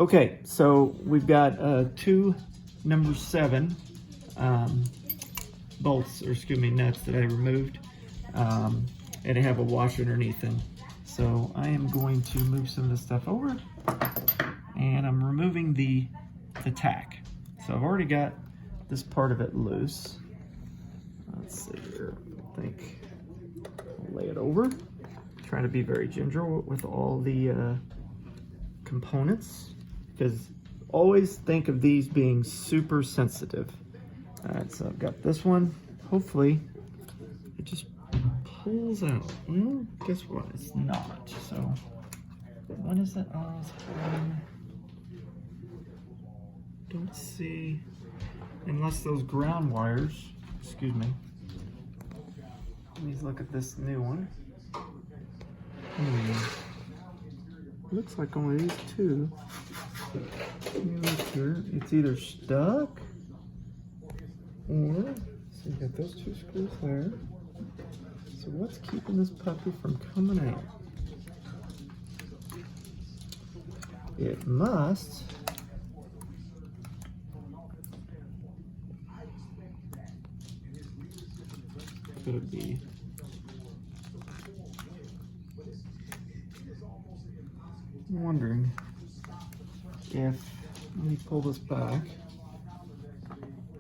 Okay, so we've got two number 7 bolts, or excuse me, nuts that I removed, and I have a washer underneath them. So I am going to move some of this stuff over, and I'm removing the tack. So I've already got this part of it loose. Let's see here. I think I'll lay it over. Trying to be very gingerly with all the components, because always think of these being super sensitive. All right, so I've got this one. Hopefully it just pulls out. Well, guess what? It's not. So what is it? Oh, it's don't see, unless those ground wires, excuse me. Let me look at this new one. Looks like only these two. Let me look here. It's either stuck, or, so you got those 2 screws there. So what's keeping this puppy from coming out? It must could be. I'm wondering if, let me pull this back.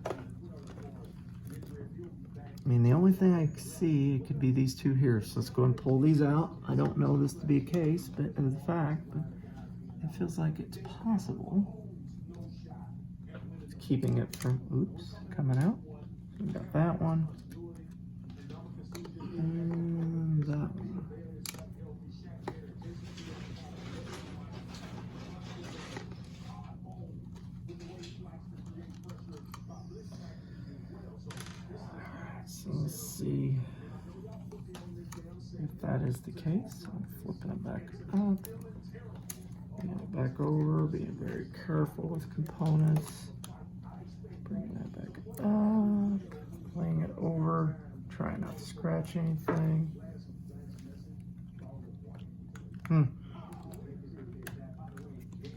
I mean, the only thing I see, it could be these 2 here. So let's go and pull these out. I don't know this to be a case, but as a fact, but it feels like it's possible. It's keeping it from, oops, coming out. So we got that one. And that one. So let's see if that is the case. I'm flipping it back up, bringing it back over, being very careful with components, bringing that back up, playing it over, trying not to scratch anything. I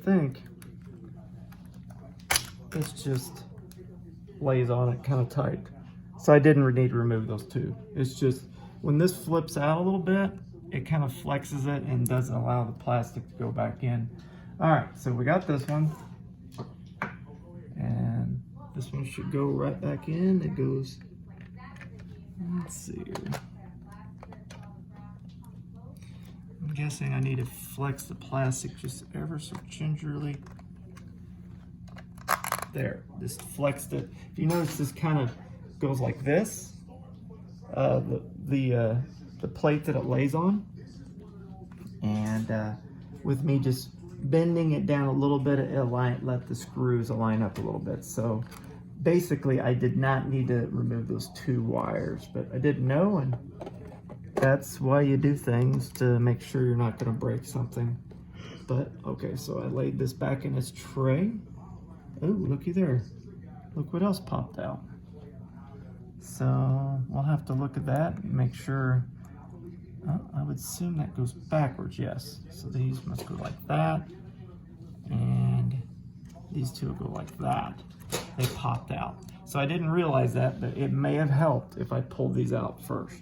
think it's just lays on it kind of tight. So I didn't need to remove those 2. It's just when this flips out a little bit, it kind of flexes it and doesn't allow the plastic to go back in. All right, so we got this one. And this one should go right back in. It goes, let's see. I'm guessing I need to flex the plastic just ever so gingerly. There, just flexed it. If you notice, this kind of goes like this, the plate that it lays on, and with me just bending it down a little bit, it let the screws align up a little bit. So basically I did not need to remove those 2 wires, but I didn't know, and that's why you do things, to make sure you're not going to break something. But okay, so I laid this back in its tray. Oh, looky there, look what else popped out. So we'll have to look at that and make sure. I would assume that goes backwards, yes. So these must go like that, and these 2 will go like that. They popped out. So I didn't realize that, but it may have helped if I pulled these out first.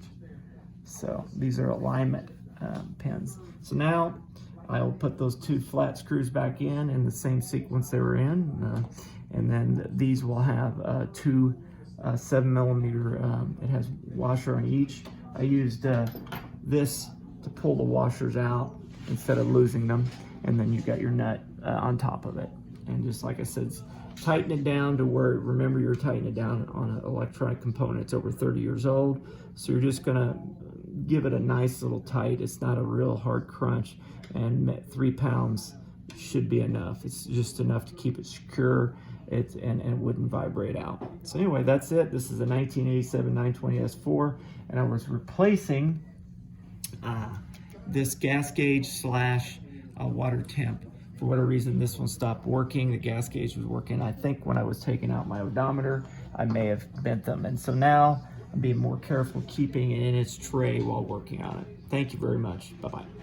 So these are alignment pins. So now I'll put those 2 flat screws back in the same sequence they were in, and then these will have 2 7mm, it has washer on each. I used this to pull the washers out instead of losing them, and then you've got your nut on top of it. And just like I said, tighten it down to where, remember, you're tightening it down on an electronic component. It's over 30 years old, so you're just gonna give it a nice little tight. It's not a real hard crunch, and 3 pounds should be enough. It's just enough to keep it secure. And it wouldn't vibrate out. So anyway, that's it. This is a 1987 920 S4, and I was replacing this gas gauge slash water temp. For whatever reason, this one stopped working. The gas gauge was working. I think when I was taking out my odometer, I may have bent them. And so now I'm being more careful keeping it in its tray while working on it. Thank you very much. Bye-bye.